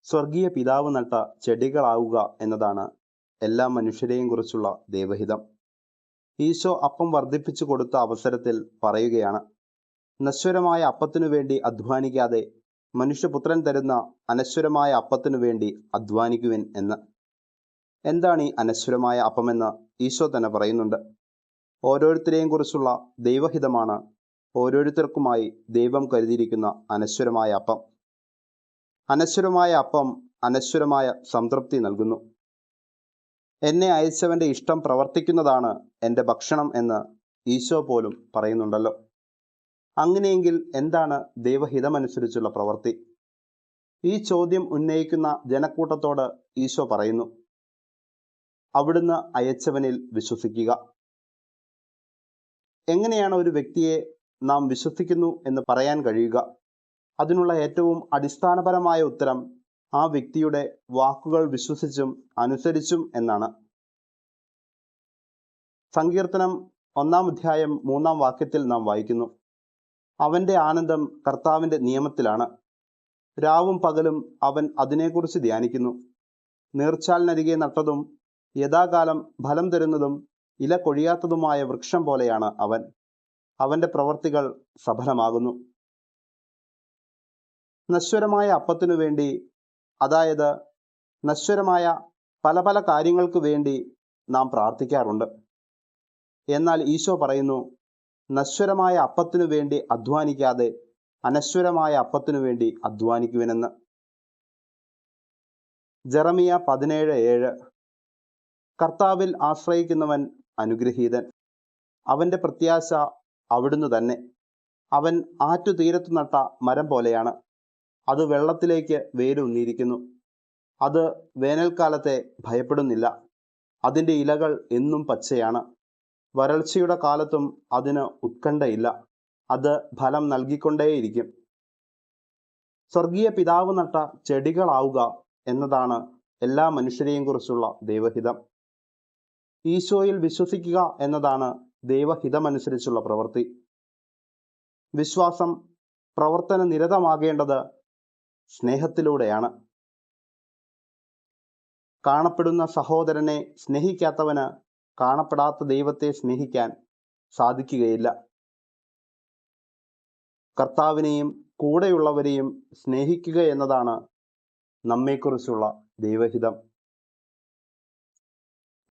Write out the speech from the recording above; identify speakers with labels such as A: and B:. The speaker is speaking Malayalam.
A: സ്വർഗീയ പിതാവ് നട്ട ചെടികളാവുക എന്നതാണ് എല്ലാ മനുഷ്യരെയും കുറിച്ചുള്ള ദൈവഹിതം. ഈശോ അപ്പം വർദ്ധിപ്പിച്ചു കൊടുത്ത അവസരത്തിൽ പറയുകയാണ്, നശ്വരമായ അപ്പത്തിനു വേണ്ടി അധ്വാനിക്കാതെ മനുഷ്യപുത്രൻ തരുന്ന അനശ്വരമായ അപ്പത്തിനു വേണ്ടി അധ്വാനിക്കുവിൻ എന്ന്. എന്താണ് ഈ അനശ്വരമായ അപ്പമെന്ന് ഈശോ തന്നെ പറയുന്നുണ്ട്. ഓരോരുത്തരെയും കുറിച്ചുള്ള ദൈവഹിതമാണ് ഓരോരുത്തർക്കുമായി ദൈവം കരുതിയിരിക്കുന്ന അനശ്വരമായ അപ്പം. അനശ്വരമായ അപ്പം അനശ്വരമായ സംതൃപ്തി നൽകുന്നു. എന്നെ അയച്ചവൻ്റെ ഇഷ്ടം പ്രവർത്തിക്കുന്നതാണ് എൻ്റെ ഭക്ഷണം എന്ന് ഈശോ പോലും പറയുന്നുണ്ടല്ലോ. അങ്ങനെയെങ്കിൽ എന്താണ് ദൈവഹിതമനുസരിച്ചുള്ള പ്രവൃത്തി? ഈ ചോദ്യം ഉന്നയിക്കുന്ന ജനക്കൂട്ടത്തോട് ഈശോ പറയുന്നു, അവിടുന്ന് അയച്ചവനിൽ വിശ്വസിക്കുക. എങ്ങനെയാണ് ഒരു വ്യക്തിയെ നാം വിശ്വസിക്കുന്നു എന്ന് പറയാൻ കഴിയുക? അതിനുള്ള ഏറ്റവും അടിസ്ഥാനപരമായ ഉത്തരം ആ വ്യക്തിയുടെ വാക്കുകൾ വിശ്വസിച്ചും അനുസരിച്ചും എന്നാണ്. സങ്കീർത്തനം 1-ാം അധ്യായം 3-ാം വാക്യത്തിൽ നാം വായിക്കുന്നു, അവൻ്റെ ആനന്ദം കർത്താവിൻ്റെ നിയമത്തിലാണ്, രാവും പകലും അവൻ അതിനെക്കുറിച്ച് ധ്യാനിക്കുന്നു. നീർച്ചാലിനരികെ നട്ടതും യഥാകാലം ഫലം തരുന്നതും ഇല കൊഴിയാത്തതുമായ വൃക്ഷം പോലെയാണ് അവൻ. അവൻ്റെ പ്രവർത്തികൾ സഫലമാകുന്നു. നശ്വരമായ അപ്പത്തിനു വേണ്ടി, അതായത് നശ്വരമായ പല പല കാര്യങ്ങൾക്ക് വേണ്ടി നാം പ്രാർത്ഥിക്കാറുണ്ട്. എന്നാൽ ഈശോ പറയുന്നു, നശ്വരമായ അപ്പത്തിനു വേണ്ടി അധ്വാനിക്കാതെ അനശ്വരമായ അപ്പത്തിനു വേണ്ടി അധ്വാനിക്കുവിനെന്ന്. ജെറമിയ 17:7. കർത്താവിൽ ആശ്രയിക്കുന്നവൻ അനുഗ്രഹീതൻ, അവൻ്റെ പ്രത്യാശ അവിടുന്ന് തന്നെ. അവൻ ആറ്റുതീരത്തു നട്ട മരം പോലെയാണ്, അത് വെള്ളത്തിലേക്ക് വേരൂന്നിയിരിക്കുന്നു. അത് വേനൽക്കാലത്തെ ഭയപ്പെടുന്നില്ല, അതിൻ്റെ ഇലകൾ എന്നും പച്ചയാണ്. വരൾച്ചയുടെ കാലത്തും അതിന് ഉത്കണ്ഠയില്ല, അത് ഫലം നൽകിക്കൊണ്ടേയിരിക്കും. സ്വർഗീയ പിതാവ് നട്ട ചെടികളാവുക എന്നതാണ് എല്ലാ മനുഷ്യരെയും കുറിച്ചുള്ള ദൈവഹിതം. ഈശോയിൽ വിശ്വസിക്കുക എന്നതാണ് ദൈവഹിതമനുസരിച്ചുള്ള പ്രവൃത്തി. വിശ്വാസം പ്രവർത്തന നിരതമാകേണ്ടത് സ്നേഹത്തിലൂടെയാണ്. കാണപ്പെടുന്ന സഹോദരനെ സ്നേഹിക്കാത്തവന് കാണപ്പെടാത്ത ദൈവത്തെ സ്നേഹിക്കാൻ സാധിക്കുകയില്ല. കർത്താവിനെയും കൂടെയുള്ളവരെയും സ്നേഹിക്കുക എന്നതാണ് നമ്മെക്കുറിച്ചുള്ള ദൈവഹിതം.